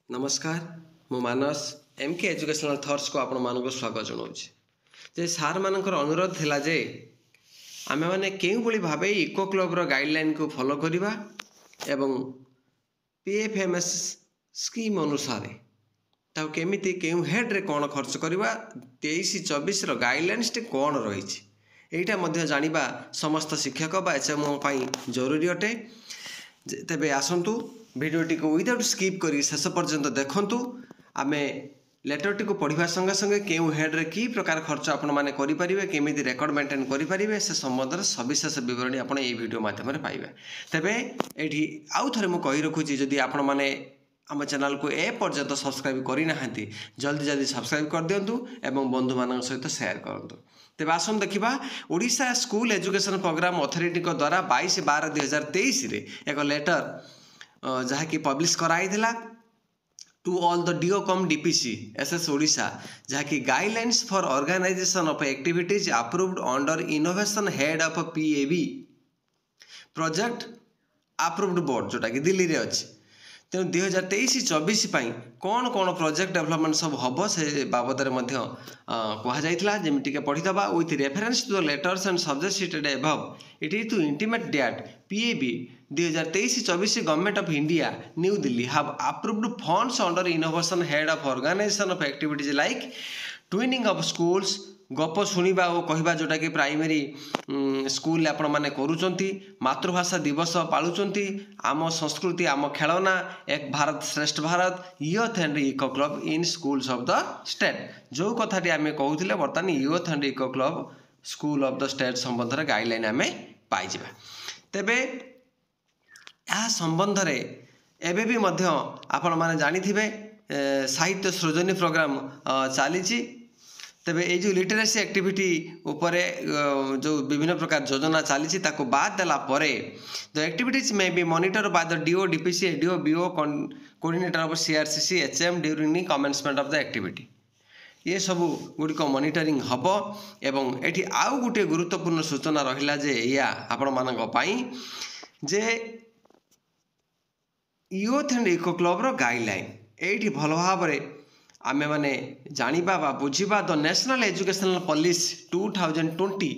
नमस्कार मु मानस MK educational thoughts को आपण मानक स्वागत जनाऊँगी जे सार मानकर अनुरोध थिला जे आमे माने केउ भली भाबे इको क्लब रो गाइडलाइन को फॉलो करिबा एवं पीएफएमएस स्कीम अनुसार ताऊ केमिति केउ हेड रे कोन खर्च करिबा 23-24 रो गाइडलाइंस टे कोन रहिछि एटा मध्ये जानिबा समस्त शिक्षक बा एचएमओ पई जरूरी अटे। तेबे आसंतु भिडियोटी को विदाउट स्किप करी शेष पर्यंत देखंतु आमे लेटरटी को पढ़िबा संगे संगे केउ हेड रे की प्रकार खर्च आपण माने करि परिबे केमिति रेकॉर्ड मेंटेन करि परिबे से संबंध सविशेष विवरणी आपण ए वीडियो माध्यम रे पाइबे। तेबे एठी आउ थरे मु कहि रखुची जदि आपण माने आम चैनल को ए पर्यंत सब्सक्राइब करि नाहंती जल्दी जल्दी सब्सक्राइब कर दियंतु एवं बंधु मानक सहित शेयर करंतु। तेबे आसन देखिबा Odisha school education program authority को द्वारा 22/12/2023 रे एक लेटर जहाँ की पब्लिश कराई थिला to all the DEO cum DPC SS Odisha जहाँ की guidelines for organisation of activities approved under innovation head of PAB project approved board जोटा कि दिल्ली रे अछि। तेणु 2023-24 कौन कौन प्रोजेक्ट डेवलपमेंट सब हम से बाबद कहला जमीटी के पढ़ीदबा with reference to the letters and subject cited above it is to intimate that PAB 2023-24 government of India New Delhi have approved funds under innovation head of organisation of activities like twinning of schools गप शुणा और कहवा जोटा कि primary school आपण मैंने करुँच मातृभाषा दिवस पालुंट आम संस्कृति आम खेलना Ek Bharat Shreshtha Bharat youth and eco club in schools of the state जो कथाटी आम कहते बर्तमान youth and eco club school of the state संबंध में गाइडलाइन आम पाइबा। तेबे यह संबंध में एबे भी आपण माने जानिथिबे साहित्य सृजनी प्रोग्राम चली। तेबे ये जो लिटरेसी एक्टिविटी उपरे जो विभिन्न प्रकार योजना चली बाद देला परे the activities may be monitor by the DO DPC ADO BO coordinator of CRCC HM during the commencement of the activity ये सब गुड़िक मॉनिटरिंग हम एवं एठी आउ गोटे गुरुत्वपूर्ण सूचना रहिला जे या आपण मानक पई जे यूथ एंड इको क्लब रो गाइडलाइन एठी भल भाव आमे माने जानिबा बा बुझिबा the national educational policy 2020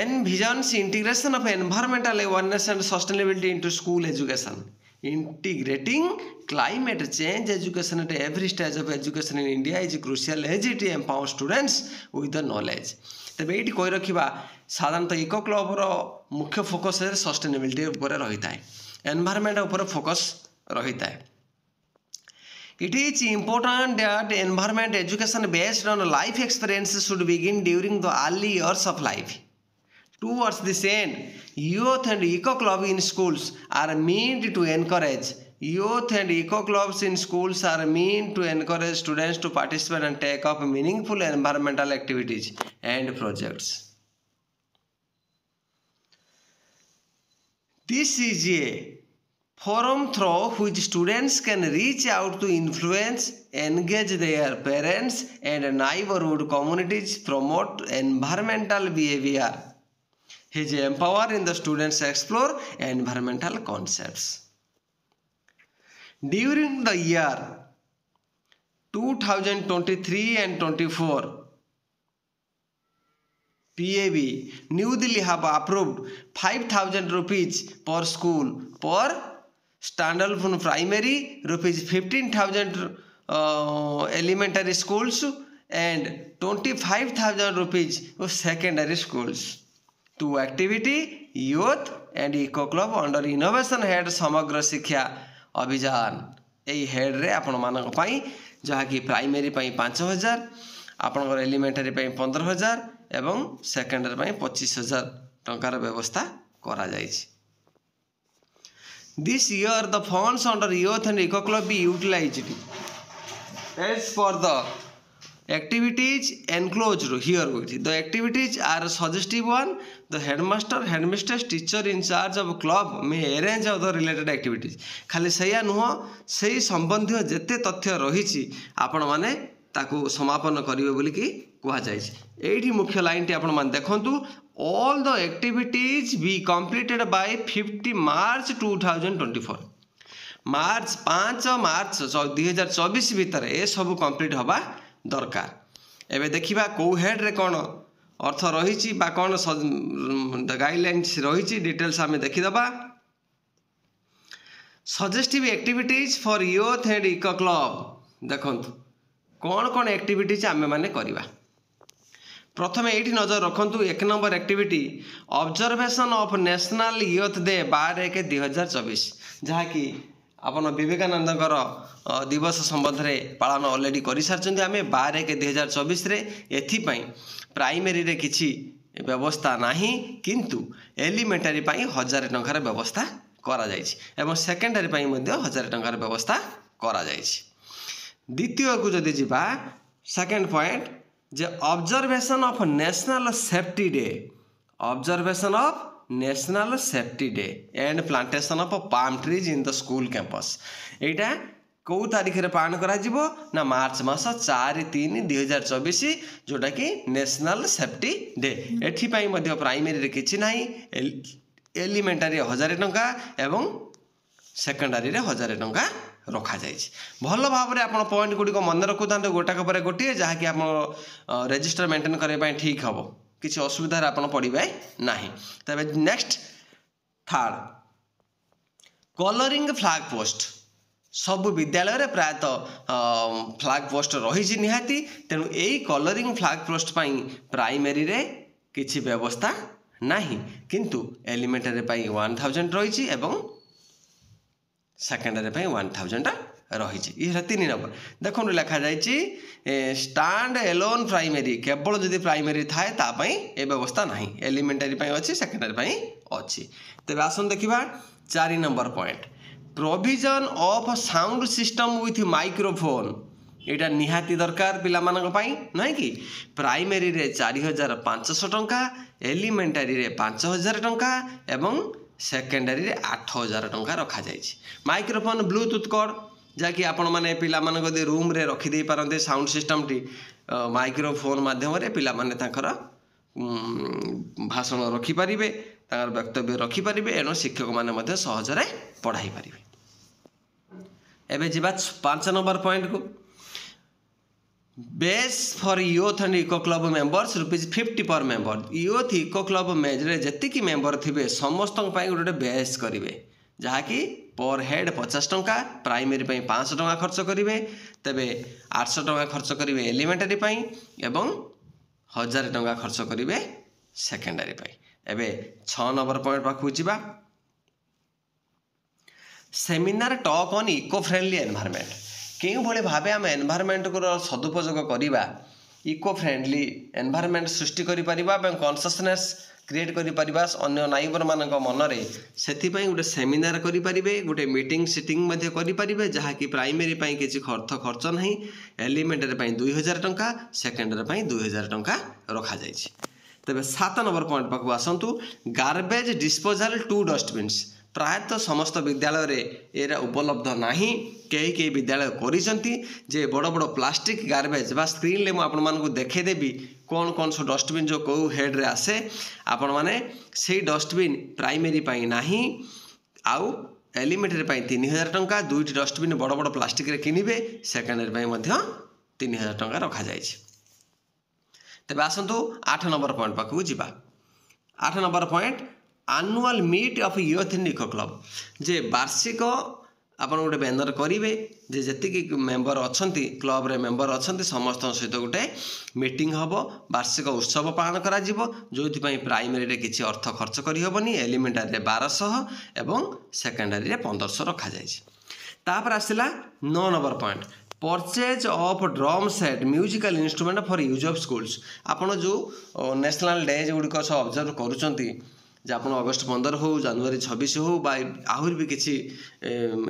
envisions integration of environmental awareness and sustainability into school education integrating climate change education at every stage of education in India is crucial as it empower students with the knowledge. तेबे ये कही रखा साधारणतः eco club रो मुख्य focus sustainability उपर रही है environment उपर फोकस रही है। It is important that environment education based on life experience should begin during the early years of life. Towards this end, youth and eco club in schools are meant to encourage. Youth and eco clubs in schools are meant to encourage students to participate and take up meaningful environmental activities and projects. This is a forum through which students can reach out to influence, engage their parents and neighborhood communities, promote environmental behavior. He is empowering the students explore environmental concepts. During the year 2023 and 24, PAB New Delhi have approved 5,000 rupees per school per standalone primary, rupees 15,000 elementary schools and 25,000 rupees for secondary schools to activity youth and eco club under innovation head समग्र शिक्षा अभियान। यही head रे आपण मानक पई जहाँ की प्राइमरी पई 5,000 आपण एलिमेंटरी पई 15,000 एवं सेकेंडरी पई 25,000 टंकार व्यवस्था करा जायछि। This year the funds under youth and eco club be utilized as for the activities enclosed here with the activities are suggestive one. The headmaster headmistress teacher in charge of club may arrange other related activities. खाली सैया नुह से संबंधी जेते तथ्य रही आपण माने ताकू समापन करिवे बोली कि कहा जायछि। एठी मुख्य लाइन टी आपण मान देखंतु all the activities be completed by 50 March 2024 मार्च 5 मार्च 2024 भितर ए सब कंप्लीट हवा दरकार। एबे देखिबा को हेड रे कौन अर्थ रही कौन गाइडलाइंस रही डिटेल्स आम देखीदबा। Suggestive activities for youth and eco club देखु कौन कौन एक्टिविटीज आम मैंने करवा। प्रथम ये नजर रखु 1 number activity observation of national youth day 12/1/2024 जहाँकि आपन विवेकानंद दिवस संबंध में पालन ऑलरेडी कर सारी आम 12/1/2024 एथिपाई प्राइमेरी रे किछि व्यवस्था नहीं किंतु एलिमेंटारी 1000 टंकार व्यवस्था करा जायछि एवं सेकेंडरी 1000 टंकार व्यवस्था करा जायछि। द्वितीय को जदि जीवा second point J observation of national safety day observation of national safety day and plantation of palm trees in the school campus एटा कौ तारीख रे पालन करा जिवो ना मार्च मास 4/3/2024 जोटा कि नेशनल सेफ्टी डे। एथि पई मध्य प्राइमरी रे किछि नाही एलिमेंटारी 1000 टंका एवं सेकेंडरी रे 1000 टंका रखा जाइछि। भल भाव में आप पॉइंट गुड़ी मन रखुता गोटाक पर गोटे जहाँकि आप रजिस्टर मेंटेन करने ठीक हम किसी असुविधा आप पड़े ना। तबे next third colouring flag post सब विद्यालय रे प्रायतः फ्लैग पोस्ट रही निहाती तेणु यही कलरिंग फ्लैग पोस्ट प्राइमरी रे किसी व्यवस्था नहीं किंतु एलिमेंटरी 1000 रही एवं सेकेंडरी 1000 रही। ये 3 नंबर देखो लिखा जाइए स्टैंड एलोन प्राइमरी केवल जदि प्राइमरी थाए तापाई ए व्यवस्था नहीं एलिमेंटरी अच्छी सेकेंडरी अच्छी। तेज आसन देखा 4 number point provision of sound system with microphone यहाँ निहाती दरकार पिला नहीं कि प्राइमरी रे 4500 टंका एलिमेंटरी रे 5000 टंका एवं सेकेंडरी रे 8000 टंका रखा जाइछि। माइक्रोफोन ब्लूटूथ कॉर्ड जहाँकि आपण मैंने पिला रूम रे रखिदे पारते साउंड सिस्टम टी माइक्रोफोन माध्यम पिला माने तांकर भाषण रखिपारे वक्तव्य रखिपारे एणु शिक्षक मैंने सहजरे पढ़ाई पारे। एबे जीवा 5 नंबर पॉइंट को base for youth and eco club members ₹50 per member youth eco club मेजरे जेतिकी मेंबर थिबे समस्त गोटे बेस करेंगे जहाँकि पर हेड 50 टंका प्राइमरी 500 टंका खर्च करेंगे तेबे 800 टंका खर्च करेंगे एलिमेंटरी एवं 1000 टंका खर्च करेंगे सेकेंडरी एबे 6 नंबर पॉइंट पाखु जीवा seminar talk on eco friendly environment केउ भले भाबे आम एनवायरनमेंट को सदुपयोग करिबा इको फ्रेंडली एनवायरनमेंट सृष्टि करि परिबा एवं कॉन्शियसनेस क्रिएट करि परिबा अन्य नाइबर मानक मनरे सेथिपई गोटे सेमिनार करि परिबे गोटे मीटिंग सिटिंग मध्ये करि परिबे जहा कि प्राइमरी पई किछि खर्च नहीं एलिमेंटरी पई 2000 टंका सेकेंडरी पई 2000 टंका रखा जाइछि। तबे 7 नंबर पॉइंट पाखु आसंतु गार्बेज डिस्पोजल 2 डस्टबिन्स प्रायतः समस्त विद्यालय रे एरा उपलब्ध नहीं कई विद्यालय करिसंती जे बड़ बड़ प्लास्टिक गार्बेज बा स्क्रीन ले आपण मानकु देखेदेवी कौन कौन सो डस्टबिन जो कौ हेड रे आसे आपण माने से डस्टबिन प्राइमरी पाई नहीं आउ एलिमेंटरी पाई 3000 टंका 2टी डस्टबिन बड़ बड़ प्लास्टिक रे किनिबे सेकेंडरी पाई मध्य 3000 टंका रखा जाइछि। तबे आसंतु 8 नंबर पॉइंट पाखु जीवा 8 number point annual meet of youth in eco club जे वार्षिक आपन गोटे बैनर करेंगे जे जतिक मेंबर अच्छी क्लब रे मेंबर अच्छी समस्त सहित गोटे मीटिंग हम वार्षिक उत्सव पालन करा जो प्राइमरी रे किसी अर्थ खर्च करहबनी एलिमेंटरी 1200 एवं सेकेंडरी रे 1500 रखा जापर आसला 9 number point purchase of drum set musical instrument for use of schools आपन जो नेशनल डेज गुड़िक ऑब्जर्व करुँच जे आप अगस्ट 15 हो जनवरी 26 हो आहरी भी किसी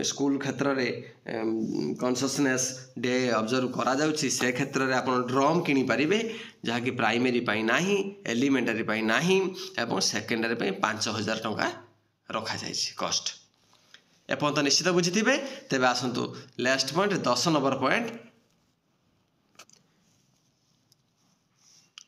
स्कूल क्षेत्र में कॉन्शियसनेस डे ऑब्जर्व करा जाउछि से क्षेत्र में आप ड्रम किनी पारिबे जहाँकि प्राइमरी पाई नाही एलिमेंटरी पाई नाही एवं सेकेंडरी पाई 5000 टंका रखा जाइछि कॉस्ट एपर्यंत निश्चित बुझिथिबे। तेबे आसंतु लास्ट पॉइंट 10 नंबर पॉइंट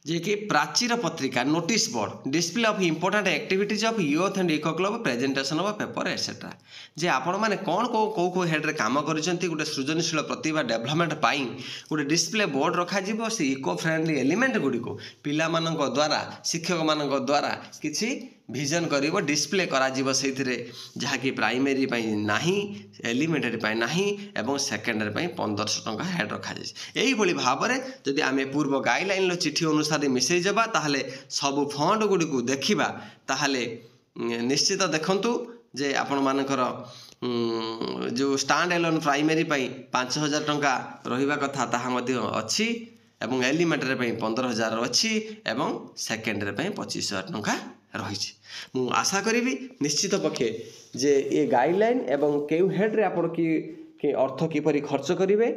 जे कि प्राचीर पत्रिका notice board display of important activities of youth and eco club presentation of paper etcetera जे आपण मैंने कौन को हेड रे काम करिसेंती गोटे सृजनशील प्रतिभा डेवलपमेंट पाई गोटे डिस्प्ले बोर्ड रखा जिवो से इको फ्रेंडली एलिमेंट गुडी को पिला मानक द्वारा शिक्षक मानक द्वारा किछि विजन करिवो डिस्प्ले करा जिवो सेथिरे जहा कि प्राइमरी पई नाही एलिमेंटरी पई नाही एवं सेकेंडरी पई 1500 टंका हेड रखा जाय एही भली भाबरे जदि आमे पूर्व गाइडलाइन लो चिठी अनुसार मिसई जबा ताहले सब फंड गुडी को देखिबा ताहले निश्चित देखंतु जे आपण मानकर जो स्टैंड एलोन प्राइमरी पई 5000 टंका रहिबा कथा ताहा मध्ये अछि एवं एलिमेंटरी पई 15000 अछि एवं सेकेंडरी पई 25000 टंका रही मु आशा करी निश्चित पक्षे जे ये गाइडलाइन एवं केउ हेड रे आपण की अर्थ किपरि खर्च करिवे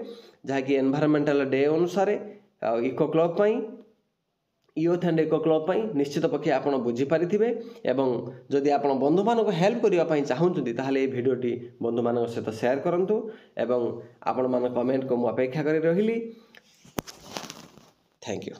जहा कि एनवायरमेंटल डे अनुसार इको क्लब पई यूथ एंड इको क्लब पई निश्चित पक्षे आपण बुझी पारिथिबे एवं जदि आपण बंधु मानको हेल्प करिवा पई चाहुंतुदी ताहले ए भिडियोटी बंधु मानक सहित शेयर करंतु एवं आपण मान कमेंट को मु अपेक्षा करी रहिली थैंक यू।